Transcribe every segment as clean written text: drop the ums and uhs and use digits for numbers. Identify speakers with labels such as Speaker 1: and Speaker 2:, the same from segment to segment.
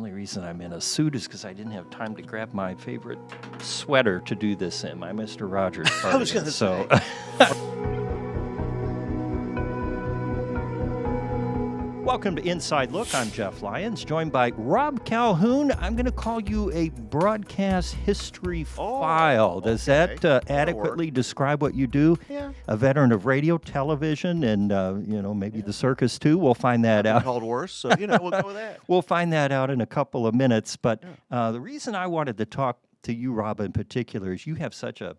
Speaker 1: only reason I'm in a suit is because I didn't have time to grab my favorite sweater to do this in, my Mr. Rogers
Speaker 2: I was
Speaker 1: cardigan.
Speaker 2: gonna
Speaker 1: So, welcome to Inside Look. I'm Jeff Lyons, joined by Rob Calhoun. I'm going to call you a broadcast history file. Does that adequately describe what you do?
Speaker 2: Yeah.
Speaker 1: A veteran of radio, television, and maybe the circus too. We'll find that out.
Speaker 2: Called worse, so we'll go with that.
Speaker 1: We'll find that out in a couple of minutes. But the reason I wanted to talk to you, Rob, in particular, is you have such a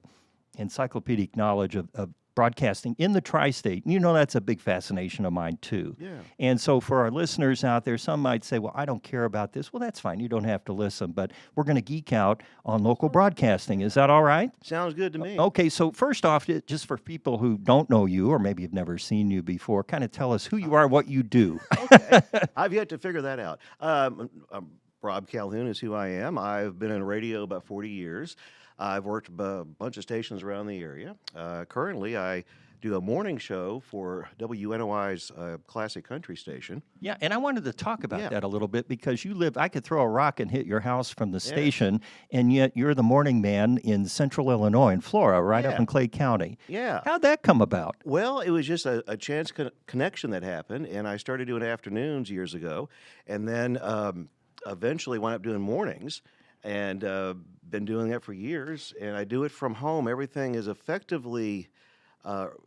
Speaker 1: encyclopedic knowledge of broadcasting in the tri-state. You know, that's a big fascination of mine too.
Speaker 2: Yeah.
Speaker 1: And so for our listeners out there, some might say, well, I don't care about this. Well, that's fine. You don't have to listen. But we're going to geek out on local broadcasting. Is that all right?
Speaker 2: Sounds good to me.
Speaker 1: Okay, so first off, just for people who don't know you or maybe have never seen you before, kind of tell us who you are, what you do.
Speaker 2: Okay. I've yet to figure that out. Rob Calhoun is who I am. I've been in radio about 40 years. I've worked a bunch of stations around the area. Currently, I do a morning show for WNOI's classic country station.
Speaker 1: Yeah, and I wanted to talk about that a little bit because you live, I could throw a rock and hit your house from the station, and yet you're the morning man in central Illinois, in Flora, right up in Clay County.
Speaker 2: Yeah.
Speaker 1: How'd that come about?
Speaker 2: Well, it was just a chance connection that happened, and I started doing afternoons years ago, and then eventually wound up doing mornings. And been doing that for years, and I do it from home. Everything is effectively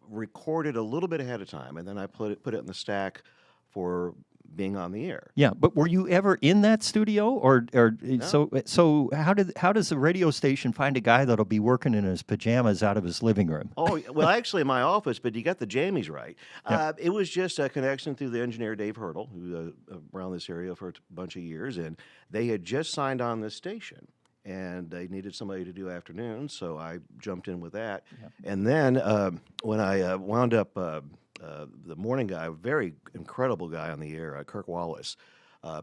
Speaker 2: recorded a little bit ahead of time, and then I put it in the stack for being on the air.
Speaker 1: Yeah, but were you ever in that studio, or
Speaker 2: No.
Speaker 1: so? How does the radio station find a guy that'll be working in his pajamas out of his living room?
Speaker 2: Oh, well, actually in my office, but you got the jammies right.
Speaker 1: Yep.
Speaker 2: It was just a connection through the engineer Dave Hurdle, who around this area for a bunch of years, and they had just signed on this station. And they needed somebody to do afternoons, so I jumped in with that.
Speaker 1: Yep.
Speaker 2: And then when I wound up, the morning guy, a very incredible guy on the air, Kirk Wallace,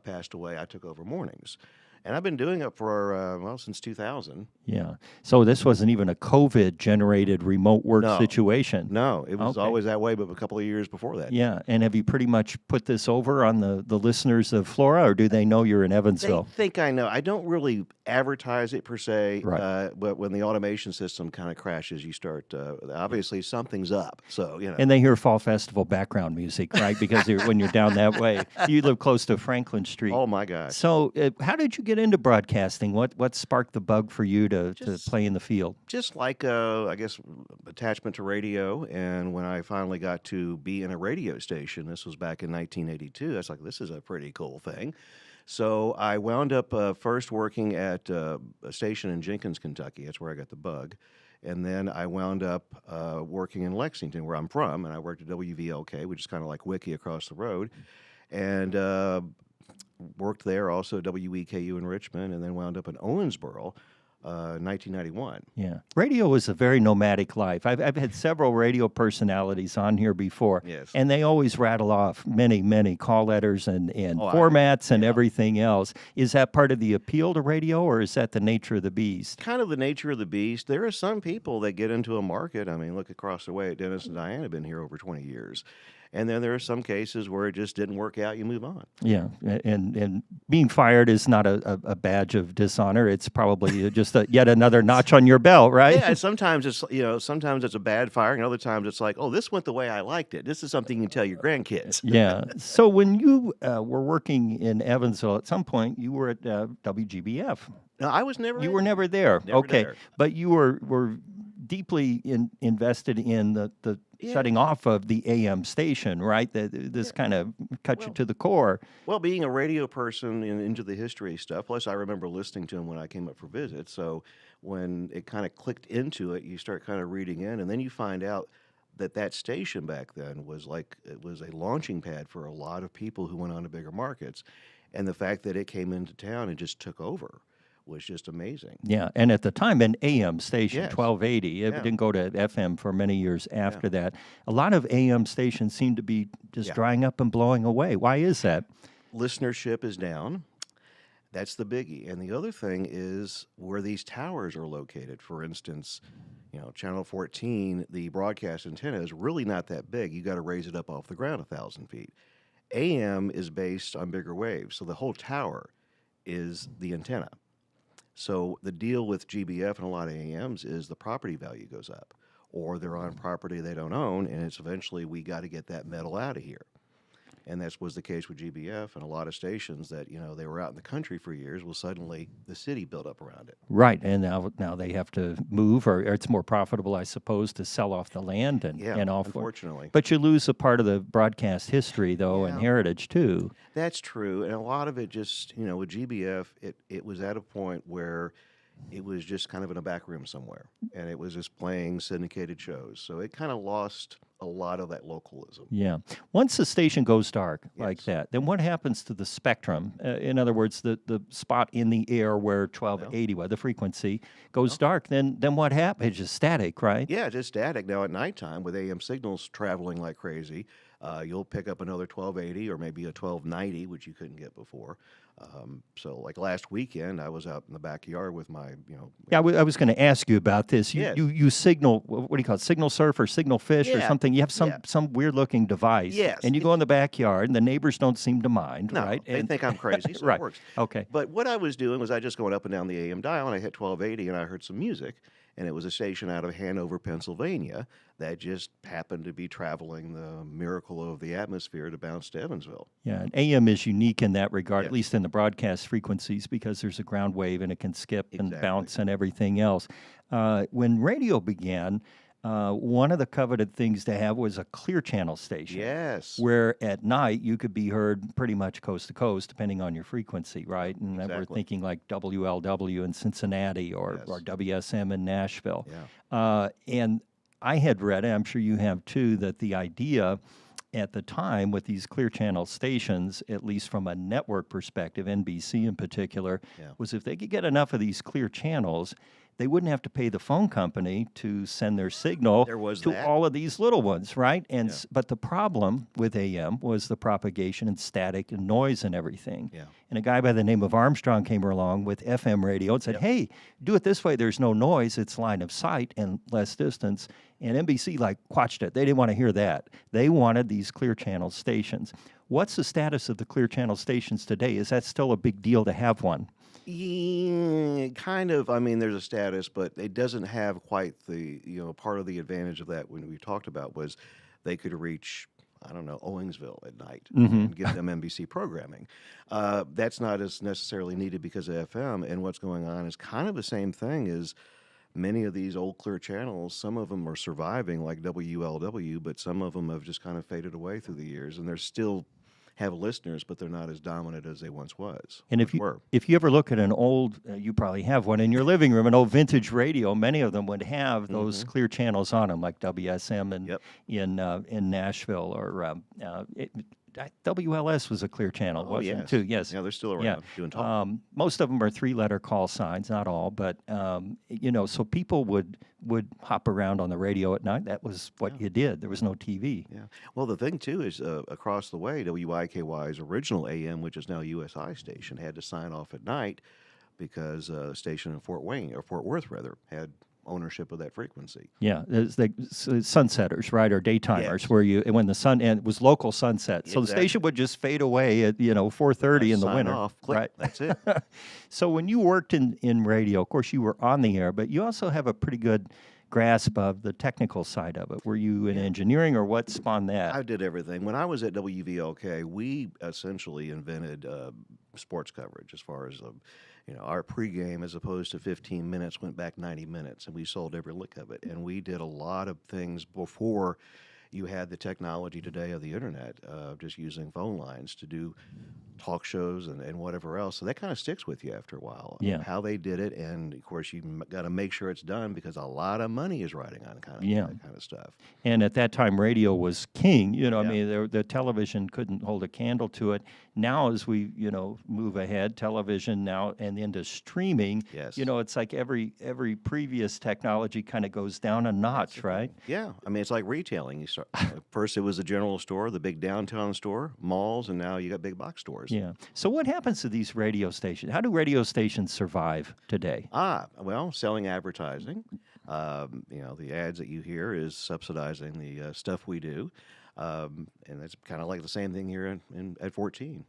Speaker 2: passed away. I took over mornings. And I've been doing it for, since 2000.
Speaker 1: Yeah. So this wasn't even a COVID-generated remote work situation.
Speaker 2: No, it was always that way, but a couple of years before that.
Speaker 1: Yeah. And have you pretty much put this over on the listeners of Flora, or do they know you're in Evansville?
Speaker 2: They think I know. I don't really advertise it per se,
Speaker 1: Right.
Speaker 2: but when the automation system kind of crashes, you start, obviously something's up. So,
Speaker 1: And they hear Fall Festival background music, right? Because when you're down that way, you live close to Franklin Street.
Speaker 2: Oh, my gosh.
Speaker 1: So how did you get into broadcasting? What sparked the bug for you to play in the field?
Speaker 2: Just like, I guess, attachment to radio. And when I finally got to be in a radio station, this was back in 1982, I was like, this is a pretty cool thing. So I wound up first working at a station in Jenkins, Kentucky. That's where I got the bug. And then I wound up working in Lexington, where I'm from, and I worked at WVLK, which is kind of like Wiki across the road. And worked there also at WEKU in Richmond, and then wound up in Owensboro, 1991.
Speaker 1: Yeah. Radio is a very nomadic life. I've had several radio personalities on here before,
Speaker 2: Yes.
Speaker 1: and they always rattle off many call letters and formats and everything else. Is that part of the appeal to radio, or is that the nature of the beast?
Speaker 2: Kind of the nature of the beast. There are some people that get into a market. I mean, look across the way at Dennis and Diane, have been here over 20 years. And then there are some cases where it just didn't work out. You move on.
Speaker 1: Yeah, and being fired is not a badge of dishonor. It's probably just yet another notch on your belt, right?
Speaker 2: Yeah, and sometimes it's a bad firing, and other times it's like, oh, this went the way I liked it. This is something you can tell your grandkids.
Speaker 1: Yeah. So when you were working in Evansville, at some point you were at WGBF.
Speaker 2: No, I was never.
Speaker 1: You were never there.
Speaker 2: Never
Speaker 1: okay,
Speaker 2: there.
Speaker 1: but you were deeply invested in the shutting off of the AM station, right? This kind of cut you to the core.
Speaker 2: Well, being a radio person and into the history stuff, plus I remember listening to him when I came up for visits. So when it kind of clicked into it, you start kind of reading in, and then you find out that station back then was it was a launching pad for a lot of people who went on to bigger markets. And the fact that it came into town and just took over was just amazing.
Speaker 1: Yeah, and at the time, an AM station,
Speaker 2: Yes.
Speaker 1: 1280. It didn't go to FM for many years after that. A lot of AM stations seem to be just drying up and blowing away. Why is that?
Speaker 2: Listenership is down. That's the biggie. And the other thing is where these towers are located. For instance, Channel 14, the broadcast antenna is really not that big. You got to raise it up off the ground 1,000 feet. AM is based on bigger waves, so the whole tower is the antenna. So the deal with GBF and a lot of AMs is the property value goes up, or they're on property they don't own, and it's eventually we got to get that metal out of here. And that was the case with GBF and a lot of stations that, they were out in the country for years. Well, suddenly the city built up around it.
Speaker 1: Right, and now they have to move, or it's more profitable, I suppose, to sell off the land and off.
Speaker 2: Unfortunately.
Speaker 1: But you lose a part of the broadcast history, though, and
Speaker 2: Yeah.
Speaker 1: heritage too.
Speaker 2: That's true. And a lot of it just, with GBF, it was at a point where it was just kind of in a back room somewhere, and it was just playing syndicated shows. So it kind of lost a lot of that localism.
Speaker 1: Yeah. Once the station goes dark like
Speaker 2: Yes.
Speaker 1: that, then what happens to the spectrum? In other words, the spot in the air where 1280, the frequency, goes dark, then what happens? It's just static, right?
Speaker 2: Yeah, just static. Now at nighttime, with AM signals traveling like crazy, you'll pick up another 1280 or maybe a 1290, which you couldn't get before. So like last weekend, I was out in the backyard with my,
Speaker 1: Yeah, I was going to ask you about this.
Speaker 2: Yes.
Speaker 1: You signal, what do you call it, signal surf or signal fish or
Speaker 2: Yeah.
Speaker 1: something? You have some,
Speaker 2: Yeah.
Speaker 1: some weird looking device.
Speaker 2: Yes.
Speaker 1: And you go in the backyard, and the neighbors don't seem to mind,
Speaker 2: no,
Speaker 1: right?
Speaker 2: they think I'm crazy, so
Speaker 1: Right.
Speaker 2: it works.
Speaker 1: Okay.
Speaker 2: But what I was doing was I just going up and down the AM dial, and I hit 1280, and I heard some music, and it was a station out of Hanover, Pennsylvania, that just happened to be traveling the miracle of the atmosphere to bounce to Evansville.
Speaker 1: Yeah, and AM is unique in that regard, at
Speaker 2: Yes.
Speaker 1: least in the broadcast frequencies, because there's a ground wave and it can skip and
Speaker 2: Exactly.
Speaker 1: bounce and everything else. When radio began, one of the coveted things to have was a clear channel station.
Speaker 2: Yes.
Speaker 1: Where at night you could be heard pretty much coast to coast, depending on your frequency, right? And we're
Speaker 2: Exactly.
Speaker 1: thinking like WLW in Cincinnati or
Speaker 2: Yes.
Speaker 1: WSM in Nashville.
Speaker 2: Yeah.
Speaker 1: And I had read, and I'm sure you have too, that the idea at the time with these clear channel stations, at least from a network perspective, NBC in particular,
Speaker 2: Yeah.
Speaker 1: was if they could get enough of these clear channels, they wouldn't have to pay the phone company to send their signal
Speaker 2: There was
Speaker 1: to
Speaker 2: that.
Speaker 1: all of these little ones, right? And
Speaker 2: Yeah.
Speaker 1: but the problem with AM was the propagation and static and noise and everything.
Speaker 2: Yeah.
Speaker 1: And a guy by the name of Armstrong came along with FM radio and said,
Speaker 2: Yep.
Speaker 1: "Hey, do it this way. There's no noise. It's line of sight and less distance." And NBC quatched it. They didn't want to hear that. They wanted these clear channel stations. What's the status of the clear channel stations today? Is that still a big deal to have one?
Speaker 2: Yeah, kind of. I mean, there's a status, but it doesn't have quite the, part of the advantage of that when we talked about was they could reach, I don't know, Owingsville at night and give them NBC programming. That's not as necessarily needed because of FM. And what's going on is kind of the same thing as many of these old clear channels. Some of them are surviving like WLW, but some of them have just kind of faded away through the years. And they're still have listeners, but they're not as dominant as they once was.
Speaker 1: And if you ever look at an old, you probably have one in your living room, an old vintage radio, many of them would have those clear channels on them, like WSM and
Speaker 2: Yep.
Speaker 1: in Nashville, or WLS was a clear channel,
Speaker 2: Oh,
Speaker 1: wasn't it
Speaker 2: yes.
Speaker 1: too? Yes.
Speaker 2: Yeah, they're still around
Speaker 1: Yeah.
Speaker 2: doing talk.
Speaker 1: Most of them are three-letter call signs, not all, but so people would hop around on the radio at night. That was what you did. There was no TV.
Speaker 2: Yeah. Well, the thing too is across the way, WIKY's original AM, which is now USI station, had to sign off at night because a station in Fort Worth rather, had ownership of that frequency.
Speaker 1: Yeah, there's sunsetters, right, or daytimers,
Speaker 2: Yes.
Speaker 1: where when the sun and it was local sunset, so the
Speaker 2: Exactly.
Speaker 1: station would just fade away at 4:30 in the
Speaker 2: Sign
Speaker 1: winter,
Speaker 2: off, click,
Speaker 1: right?
Speaker 2: that's it.
Speaker 1: So when you worked in radio, of course you were on the air, but you also have a pretty good grasp of the technical side of it. Were you in engineering, or what spawned that?
Speaker 2: I did everything. When I was at WVLK, we essentially invented sports coverage as far as our pregame, as opposed to 15 minutes, went back 90 minutes, and we sold every lick of it. And we did a lot of things before you had the technology today of the internet, just using phone lines to do talk shows and whatever else. So that kind of sticks with you after a while.
Speaker 1: Yeah.
Speaker 2: How they did it, and of course you got to make sure it's done because a lot of money is riding on that kind of stuff.
Speaker 1: And at that time, radio was king. I
Speaker 2: Yeah.
Speaker 1: mean, the television couldn't hold a candle to it. Now, as we move ahead, television now and into streaming,
Speaker 2: Yes.
Speaker 1: it's like every previous technology kind of goes down a notch, right?
Speaker 2: Yeah, I mean it's like retailing. You start first it was the general store, the big downtown store, malls, and now you got big box stores.
Speaker 1: Yeah. So what happens to these radio stations? How do radio stations survive today?
Speaker 2: Well, selling advertising. The ads that you hear is subsidizing the stuff we do. And it's kind of like the same thing here at 14.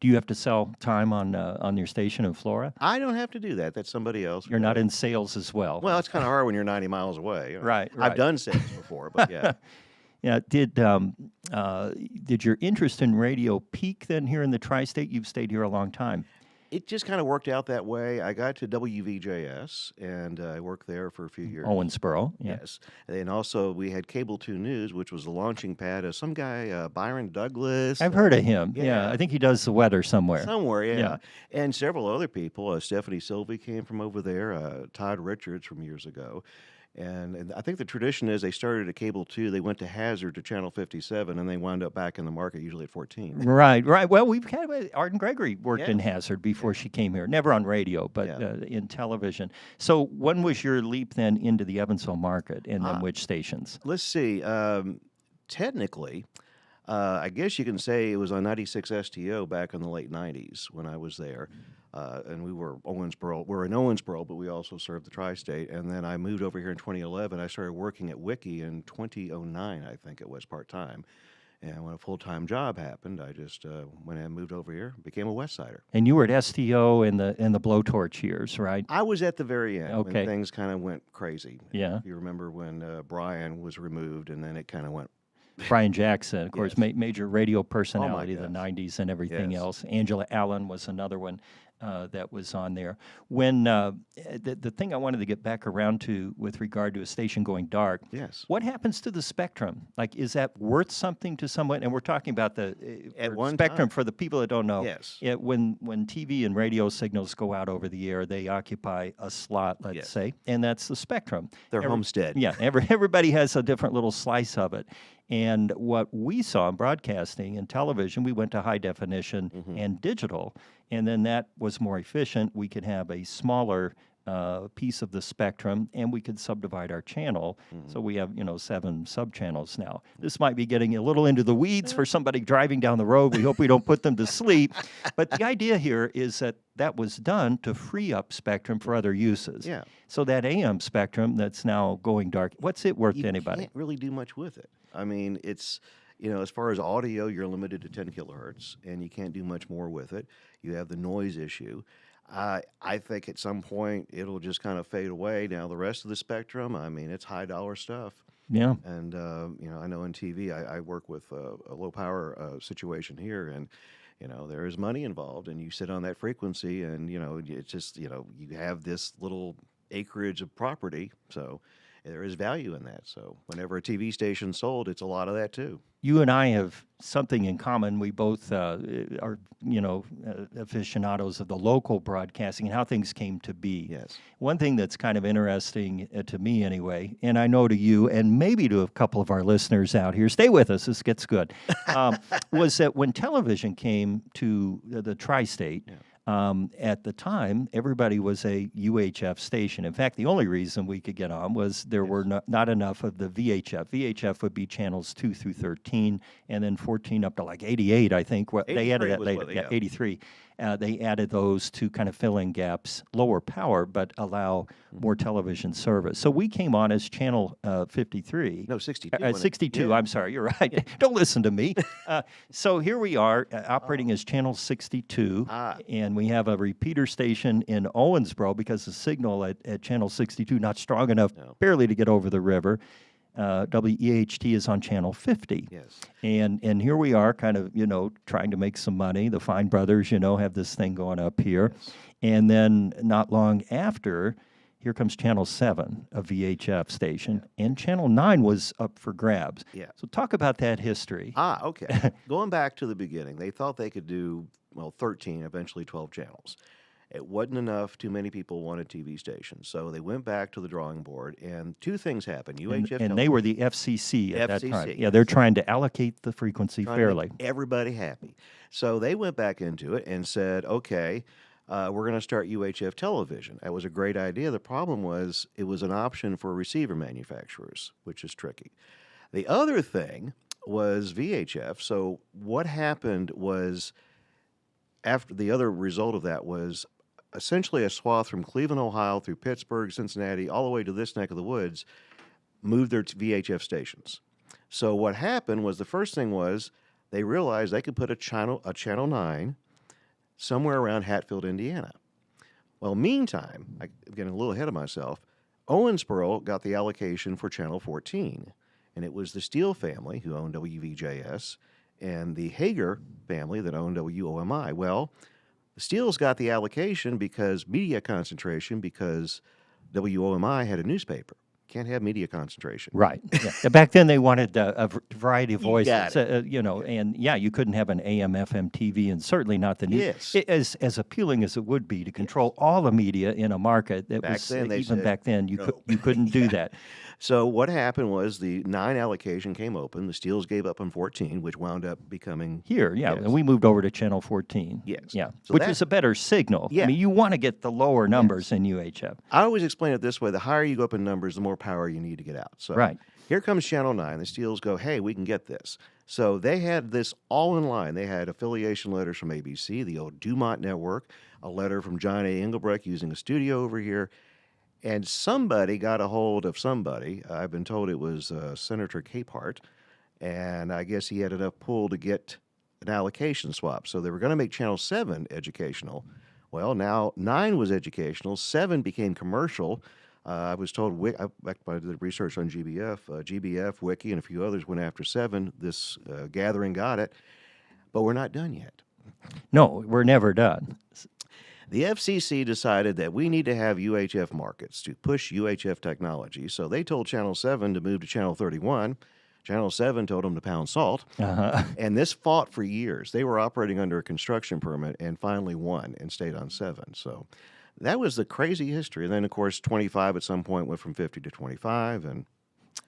Speaker 1: Do you have to sell time on your station in Flora?
Speaker 2: I don't have to do that. That's somebody else.
Speaker 1: You're not in sales as well.
Speaker 2: Well, it's kind of hard when you're 90 miles away.
Speaker 1: Right,
Speaker 2: I've
Speaker 1: right.
Speaker 2: done sales before, but yeah.
Speaker 1: Yeah. Did your interest in radio peak then here in the tri-state? You've stayed here a long time.
Speaker 2: It just kind of worked out that way. I got to WVJS, and I worked there for a few years.
Speaker 1: Owensboro. Yeah.
Speaker 2: Yes. And also, we had Cable 2 News, which was the launching pad of some guy, Byron Douglas.
Speaker 1: I've heard of him.
Speaker 2: Yeah.
Speaker 1: Yeah. I think he does the weather somewhere.
Speaker 2: Somewhere, yeah.
Speaker 1: Yeah.
Speaker 2: And several other people. Stephanie Sylvie came from over there, Todd Richards from years ago. And I think the tradition is they started at Cable 2, they went to Hazard to Channel 57, and they wound up back in the market, usually at 14.
Speaker 1: Right, right. Well, we've had Arden Gregory worked in
Speaker 2: Yeah.
Speaker 1: Hazard before she came here. Never on radio, but
Speaker 2: Yeah.
Speaker 1: in television. So when was your leap then into the Evansville market, and then which stations?
Speaker 2: Let's see. Technically, I guess you can say it was on 96 STO back in the late 90s when I was there. And we were Owensboro. We're in Owensboro, but we also served the tri-state. And then I moved over here in 2011. I started working at Wiki in 2009, I think it was, part-time. And when a full-time job happened, I just went and moved over here, became a West Sider.
Speaker 1: And you were at STO in the blowtorch years, right?
Speaker 2: I was at the very end
Speaker 1: Okay.
Speaker 2: when things kind of went crazy.
Speaker 1: Yeah.
Speaker 2: You remember when Brian was removed, and then it kind of went.
Speaker 1: Brian Jackson, of course,
Speaker 2: Yes.
Speaker 1: major radio personality of the
Speaker 2: gosh.
Speaker 1: 90s and everything
Speaker 2: Yes.
Speaker 1: else. Angela Allen was another one that was on there. When the thing I wanted to get back around to with regard to a station going dark,
Speaker 2: Yes.
Speaker 1: what happens to the spectrum? Like, is that worth something to someone? And we're talking about the
Speaker 2: At
Speaker 1: for
Speaker 2: one
Speaker 1: spectrum
Speaker 2: time.
Speaker 1: for the people that don't know.
Speaker 2: Yes.
Speaker 1: When TV and radio signals go out over the air, they occupy a slot, let's
Speaker 2: Yes.
Speaker 1: say, and that's the spectrum.
Speaker 2: Their
Speaker 1: Every-
Speaker 2: homestead.
Speaker 1: Yeah, everybody has a different little slice of it. And what we saw in broadcasting and television, we went to high definition and digital, and then that was more efficient. We could have a smaller piece of the spectrum, and we could subdivide our channel. So we have, 7 sub-channels now. This might be getting a little into the weeds for somebody driving down the road. We hope we don't put them to sleep. But the idea here is that was done to free up spectrum for other uses.
Speaker 2: Yeah.
Speaker 1: So that AM spectrum that's now going dark, what's it worth
Speaker 2: You
Speaker 1: to anybody?
Speaker 2: can't really do much with it. I mean, it's, as far as audio, you're limited to 10 kilohertz, and you can't do much more with it. You have the noise issue. I think at some point it'll just kind of fade away. Now, the rest of the spectrum, I mean, it's high dollar stuff.
Speaker 1: Yeah.
Speaker 2: And, I know in TV, I work with a low power situation here, and, there is money involved, and you sit on that frequency, and, it's just, you have this little acreage of property. So there is value in that. So whenever a TV station's sold, it's a lot of that too.
Speaker 1: You and I have something in common. We both are, aficionados of the local broadcasting and how things came to be.
Speaker 2: Yes.
Speaker 1: One thing that's kind of interesting to me anyway, and I know to you and maybe to a couple of our listeners out here, stay with us, this gets good, was that when television came to the tri-state, at the time, everybody was a UHF station. In fact, the only reason we could get on was there were not enough of the VHF. VHF would be channels 2 through 13, and then 14 up to like 88, I think. They added that
Speaker 2: was
Speaker 1: later.
Speaker 2: what they-
Speaker 1: Yeah,
Speaker 2: yeah.
Speaker 1: 83. They added those to kind of fill in gaps, lower power, but allow more television service. So we came on as channel 53.
Speaker 2: No, 62. when it-
Speaker 1: 62,
Speaker 2: yeah.
Speaker 1: I'm sorry, you're right. Don't listen to me. So here we are operating as channel 62, and we have a repeater station in Owensboro because the signal at channel 62 not strong enough barely to get over the river. WEHT is on channel 50.
Speaker 2: Yes.
Speaker 1: And here we are kind of, trying to make some money. The Fine brothers, have this thing going up here. And then not long after, here comes channel 7, a VHF station, and channel 9 was up for grabs.
Speaker 2: Yeah.
Speaker 1: So talk about that history.
Speaker 2: Okay. Going back to the beginning, they thought they could do, 13, eventually 12 channels. It wasn't enough. Too many people wanted TV stations. So they went back to the drawing board, and two things happened. UHF
Speaker 1: And they were the FCC at that time.
Speaker 2: FCC,
Speaker 1: Yeah, they're trying to allocate the frequency
Speaker 2: trying to
Speaker 1: fairly.
Speaker 2: make everybody happy. So they went back into it and said, okay, we're going to start UHF television. That was a great idea. The problem was it was an option for receiver manufacturers, which is tricky. The other thing was VHF. So what happened was, after the other result of that was essentially a swath from Cleveland, Ohio, through Pittsburgh, Cincinnati, all the way to this neck of the woods, moved their VHF stations. So what happened was the first thing was they realized they could put a channel 9 somewhere around Hatfield, Indiana. Well, meantime, I'm getting a little ahead of myself. Owensboro got the allocation for channel 14, and it was the Steele family who owned WVJS and the Hager family that owned WOMI. Well, the Steeles got the allocation because media concentration, because WOMI had a newspaper. Can't have media concentration.
Speaker 1: Right. Yeah. Back then, they wanted variety of
Speaker 2: You
Speaker 1: voices.
Speaker 2: got it.
Speaker 1: And yeah, you couldn't have an AM, FM, TV, and certainly not the news.
Speaker 2: Yes.
Speaker 1: As appealing as it would be to control all the media in a market, that
Speaker 2: Back
Speaker 1: was
Speaker 2: then, they
Speaker 1: even
Speaker 2: said,
Speaker 1: back then
Speaker 2: no.
Speaker 1: you couldn't do that.
Speaker 2: So what happened was the 9 allocation came open. The Steeles gave up on 14, which wound up becoming
Speaker 1: Here, yeah,
Speaker 2: Yes.
Speaker 1: and we moved over to channel 14.
Speaker 2: Yes.
Speaker 1: Yeah,
Speaker 2: So
Speaker 1: which
Speaker 2: that-
Speaker 1: is a better signal.
Speaker 2: Yeah.
Speaker 1: I mean, you want to get the lower numbers in UHF.
Speaker 2: I always explain it this way: the higher you go up in numbers, the more power you need to get out. So
Speaker 1: Right.
Speaker 2: here comes Channel 9. The Steeles go, hey, we can get this. So they had this all in line. They had affiliation letters from ABC, the old Dumont Network, a letter from John A. Engelbrecht using a studio over here. And somebody got a hold of somebody. I've been told it was Senator Capehart. And I guess he had enough pull to get an allocation swap. So they were going to make Channel 7 educational. Well, now 9 was educational. 7 became commercial. I was told, back by the research on GBF, Wiki, and a few others went after 7. This gathering got it. But we're not done yet.
Speaker 1: No, we're never done.
Speaker 2: The FCC decided that we need to have UHF markets to push UHF technology. So they told Channel 7 to move to Channel 31. Channel 7 told them to pound salt.
Speaker 1: Uh-huh.
Speaker 2: And this fought for years. They were operating under a construction permit and finally won and stayed on 7. So that was the crazy history. And then, of course, 25 at some point went from 50 to 25. And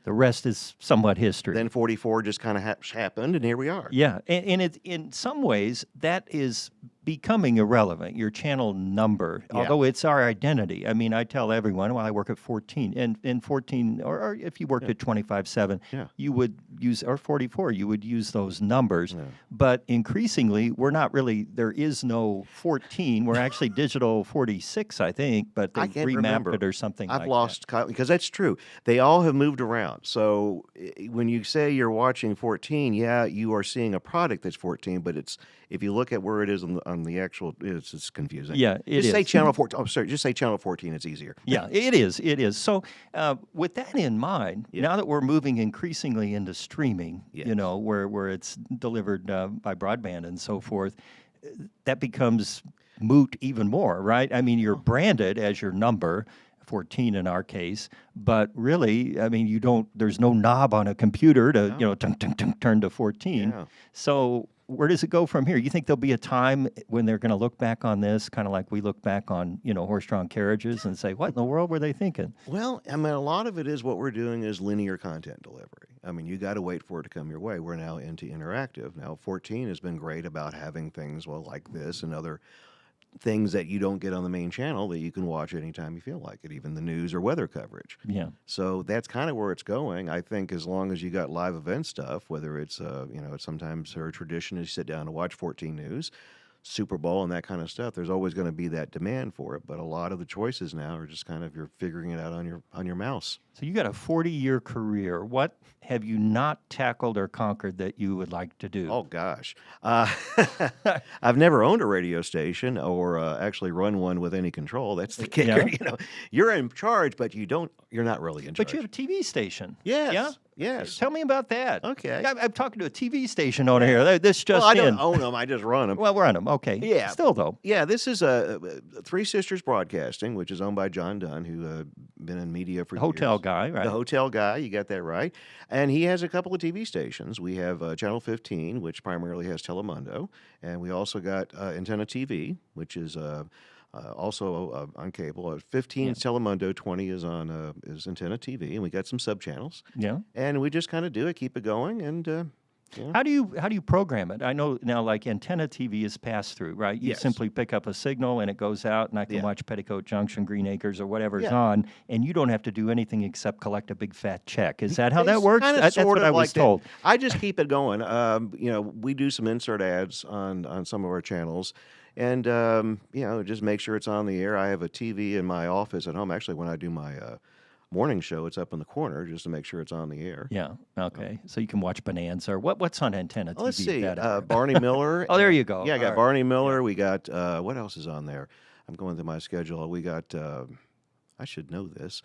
Speaker 1: The rest is somewhat history.
Speaker 2: then 44 just kind of happened, and here we are.
Speaker 1: Yeah, and it, in some ways, that is becoming irrelevant, your channel number,
Speaker 2: Yeah.
Speaker 1: although it's our identity. I mean, I tell everyone, well, I work at 14, and in 14, or if you worked at 25/7,
Speaker 2: Yeah.
Speaker 1: you would use, or 44, you would use those numbers.
Speaker 2: Yeah.
Speaker 1: But increasingly, we're not really, there is no 14. We're actually digital 46, I think, but they
Speaker 2: I can't
Speaker 1: remapped
Speaker 2: remember.
Speaker 1: it or something
Speaker 2: I've
Speaker 1: like
Speaker 2: lost because that's true. They all have moved around. So when you say you're watching 14, yeah, you are seeing a product that's 14, but it's if you look at where it is on the actual, it's confusing.
Speaker 1: Yeah, it
Speaker 2: just say
Speaker 1: is.
Speaker 2: channel 14. Oh, sorry, just say channel 14. It's easier.
Speaker 1: Yeah, it is. It is. So, with that in mind,
Speaker 2: Yeah.
Speaker 1: now that we're moving increasingly into streaming,
Speaker 2: Yes.
Speaker 1: you know, where it's delivered by broadband and so forth, that becomes moot even more, right? I mean, you're branded as your number. 14 in our case, but really, I mean, you don't. There's no knob on a computer to turn to 14.
Speaker 2: Yeah.
Speaker 1: So where does it go from here? You think there'll be a time when they're going to look back on this, kind of like we look back on horse-drawn carriages, and say, "What in the world were they thinking?"
Speaker 2: Well, I mean, a lot of it is what we're doing is linear content delivery. I mean, you got to wait for it to come your way. We're now into interactive. Now, 14 has been great about having things like this and other things that you don't get on the main channel that you can watch anytime you feel like it, even the news or weather coverage.
Speaker 1: Yeah.
Speaker 2: So that's kind of where it's going. I think as long as you got live event stuff, whether it's it's sometimes our tradition is sit down and watch 14 News, Super Bowl and that kind of stuff, there's always going to be that demand for it. But a lot of the choices now are just kind of you're figuring it out on your mouse.
Speaker 1: So you got a 40-year career. What have you not tackled or conquered that you would like to do?
Speaker 2: Oh gosh, I've never owned a radio station or actually run one with any control. That's the kicker.
Speaker 1: Yeah.
Speaker 2: You're in charge, but you're not really in charge.
Speaker 1: But you have a TV station.
Speaker 2: Yes.
Speaker 1: Yeah?
Speaker 2: Yes.
Speaker 1: Tell me about that.
Speaker 2: Okay.
Speaker 1: Yeah, I'm talking to a TV station owner here. This just
Speaker 2: Well, I
Speaker 1: in.
Speaker 2: don't own them. I just run them.
Speaker 1: Well, we're on them. Okay.
Speaker 2: Yeah.
Speaker 1: Still, though.
Speaker 2: Yeah, this is Three Sisters Broadcasting, which is owned by John Dunn, who been in media for
Speaker 1: Hotel
Speaker 2: years.
Speaker 1: guy, right?
Speaker 2: The hotel guy, you got that right. And he has a couple of TV stations. We have Channel 15, which primarily has Telemundo, and we also got Antenna TV, which is also on cable. 15 is Telemundo, 20 is on is Antenna TV, and we got some sub channels.
Speaker 1: Yeah.
Speaker 2: And we just kind of do it, keep it going, and
Speaker 1: How do you program it? I know now, like Antenna TV is pass through, right? You
Speaker 2: Yes.
Speaker 1: simply pick up a signal and it goes out, and I can
Speaker 2: Yeah.
Speaker 1: watch Petticoat Junction, Green Acres, or whatever's
Speaker 2: Yeah.
Speaker 1: on, and you don't have to do anything except collect a big fat check. Is that how that
Speaker 2: It's
Speaker 1: works?
Speaker 2: kinda
Speaker 1: That's
Speaker 2: sort
Speaker 1: what
Speaker 2: of
Speaker 1: I
Speaker 2: like
Speaker 1: was
Speaker 2: that.
Speaker 1: told.
Speaker 2: I just keep it going. We do some insert ads on some of our channels, and just make sure it's on the air. I have a TV in my office at home. Actually, when I do my morning show, it's up in the corner just to make sure it's on the air.
Speaker 1: Yeah. Okay. So you can watch Bonanza or what's on antenna TV?
Speaker 2: Let's see,
Speaker 1: at that area?
Speaker 2: Barney Miller.
Speaker 1: Oh, there you go.
Speaker 2: Yeah, I
Speaker 1: All
Speaker 2: got
Speaker 1: right.
Speaker 2: Barney Miller. We got, what else is on there? I'm going through my schedule. We got, I should know this.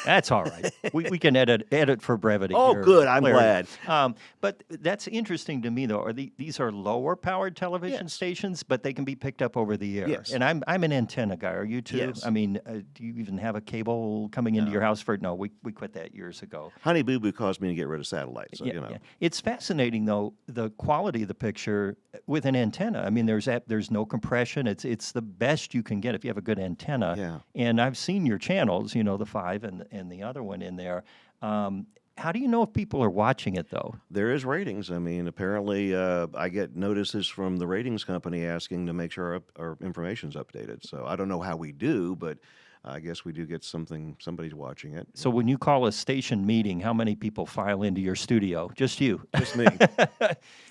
Speaker 1: That's all right. We can edit for brevity.
Speaker 2: Oh,
Speaker 1: here,
Speaker 2: good. I'm
Speaker 1: clarity.
Speaker 2: glad.
Speaker 1: But that's interesting to me, though. These are lower powered television
Speaker 2: Yes.
Speaker 1: stations, but they can be picked up over the air.
Speaker 2: Yes.
Speaker 1: And I'm an antenna guy. Are you too?
Speaker 2: Yes.
Speaker 1: I mean, do you even have a cable coming into your house for? No, we quit that years ago.
Speaker 2: Honey Boo Boo caused me to get rid of satellite, so,
Speaker 1: Yeah. It's fascinating, though, the quality of the picture with an antenna. I mean, there's no compression. It's the best you can get if you have a good antenna.
Speaker 2: Yeah.
Speaker 1: And I've seen your channels, the 5 and the other one in there. How do you know if people are watching it, though?
Speaker 2: There is ratings. I mean, apparently, I get notices from the ratings company asking to make sure our information's updated. So I don't know how we do, but I guess we do get somebody's watching it.
Speaker 1: So when you call a station meeting, how many people file into your studio? Just you.
Speaker 2: Just me.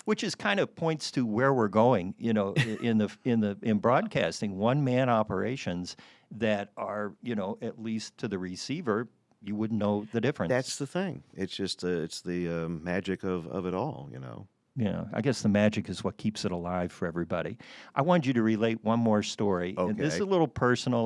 Speaker 1: Which is kind of points to where we're going, in broadcasting, one-man operations that are, at least to the receiver, you wouldn't know the difference.
Speaker 2: That's the thing. It's just it's the magic of it all.
Speaker 1: Yeah, I guess the magic is what keeps it alive for everybody. I wanted you to relate one more story. And this is a little personal,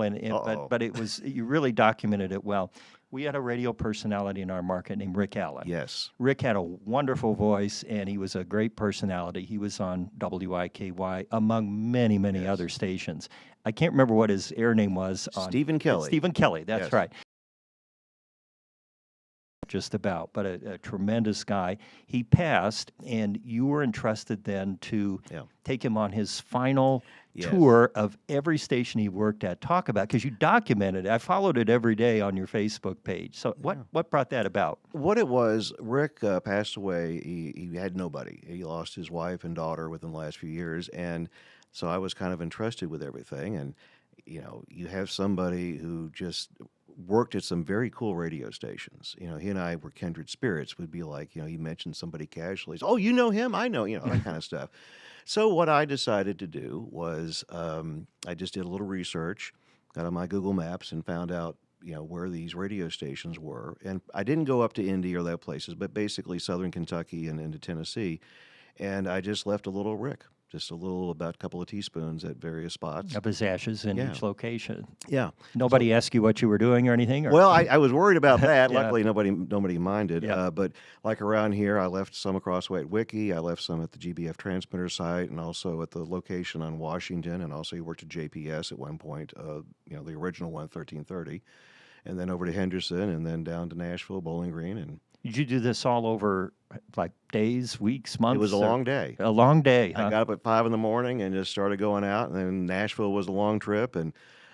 Speaker 1: but it was you really documented it well. We had a radio personality in our market named Rick Allen.
Speaker 2: Yes.
Speaker 1: Rick had a wonderful voice, and he was a great personality. He was on WIKY, among many, many other stations. I can't remember what his air name was.
Speaker 2: Stephen Kelly.
Speaker 1: Stephen Kelly, that's
Speaker 2: Yes.
Speaker 1: right. Just about, but a tremendous guy. He passed, and you were entrusted then to take him on his final tour of every station he worked at. Talk about, because you documented it. I followed it every day on your Facebook page. So what brought that about?
Speaker 2: What it was, Rick passed away. He had nobody. He lost his wife and daughter within the last few years, and so I was kind of entrusted with everything. And you have somebody who just worked at some very cool radio stations. He and I were kindred spirits. Would be like, he mentioned somebody casually. Oh, you know him? I know, that kind of stuff. So what I decided to do was I just did a little research, got on my Google Maps and found out, where these radio stations were. And I didn't go up to Indy or that places, but basically southern Kentucky and into Tennessee. And I just left a little Rick. Just about a couple of teaspoons at various spots.
Speaker 1: Of his ashes in each location.
Speaker 2: Yeah.
Speaker 1: Nobody asked you what you were doing or anything? Or?
Speaker 2: Well, I was worried about that. Luckily, nobody minded.
Speaker 1: Yeah.
Speaker 2: But like around here, I left some across way at Wiki. I left some at the GBF transmitter site and also at the location on Washington. And also he worked at JPS at one point, the original one, 1330. And then over to Henderson and then down to Nashville, Bowling Green. And
Speaker 1: did you do this all over like days, weeks, months?
Speaker 2: it was a long day.
Speaker 1: A long day, huh?
Speaker 2: I got up at 5 in the morning and just started going out. And then Nashville was a long trip and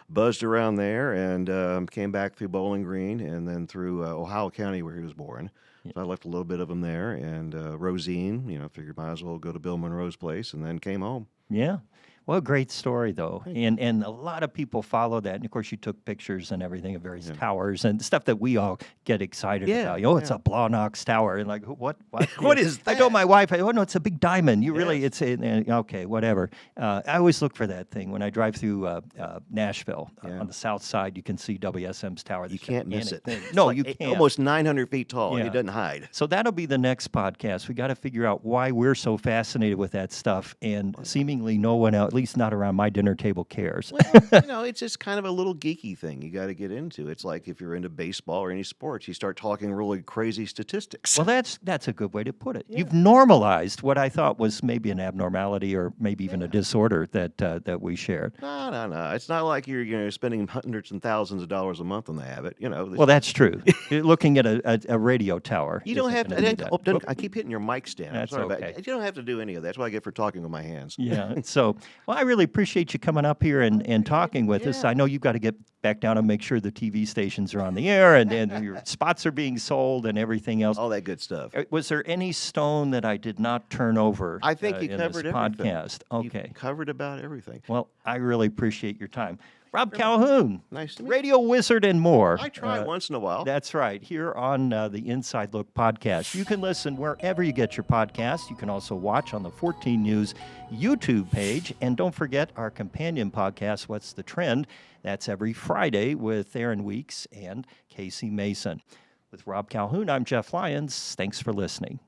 Speaker 2: buzzed around there and came back through Bowling Green and then through Ohio County where he was born. So I left a little bit of him there. And Rosine, figured might as well go to Bill Monroe's place and then came home.
Speaker 1: Yeah. Well, a great story, though. And a lot of people follow that. And, of course, you took pictures and everything of various towers and stuff that we all get excited about. It's a Blawnox Tower. And, like, what?
Speaker 2: What is that?
Speaker 1: I told my wife, no, it's a big diamond. You really, okay, whatever. I always look for that thing. When I drive through Nashville, on the south side, you can see WSM's tower.
Speaker 2: You can't miss it.
Speaker 1: No,
Speaker 2: it's
Speaker 1: you
Speaker 2: like
Speaker 1: can't.
Speaker 2: Almost 900 feet tall, and it doesn't hide.
Speaker 1: So that'll be the next podcast. We got to figure out why we're so fascinated with that stuff, and seemingly no one else, at least not around my dinner table, cares.
Speaker 2: Well, it's just kind of a little geeky thing you got to get into. It's like if you're into baseball or any sports, you start talking really crazy statistics.
Speaker 1: Well, that's a good way to put it. Yeah. You've normalized what I thought was maybe an abnormality or maybe even a disorder that we shared.
Speaker 2: No. It's not like you're spending hundreds and thousands of dollars a month on the habit.
Speaker 1: Well, that's true. You're looking at a radio tower.
Speaker 2: You don't have to. I keep hitting your mic stand.
Speaker 1: That's
Speaker 2: I'm sorry
Speaker 1: okay.
Speaker 2: about it. You don't have to do any of that. That's what I get for talking with my hands.
Speaker 1: Yeah. So, well, I really appreciate you coming up here and talking with us. I know you've got to get back down and make sure the TV stations are on the air and your spots are being sold and everything else.
Speaker 2: All that good stuff.
Speaker 1: Was there any stone that I did not turn over?
Speaker 2: I think you
Speaker 1: in
Speaker 2: covered
Speaker 1: this
Speaker 2: everything.
Speaker 1: Podcast. Okay.
Speaker 2: You covered about everything.
Speaker 1: Well, I really appreciate your time. Rob Calhoun,
Speaker 2: nice to meet
Speaker 1: Radio Wizard and more.
Speaker 2: I try once in a while.
Speaker 1: That's right, here on the Inside Look podcast. You can listen wherever you get your podcasts. You can also watch on the 14 News YouTube page. And don't forget our companion podcast, What's the Trend? That's every Friday with Aaron Weeks and Casey Mason. With Rob Calhoun, I'm Jeff Lyons. Thanks for listening.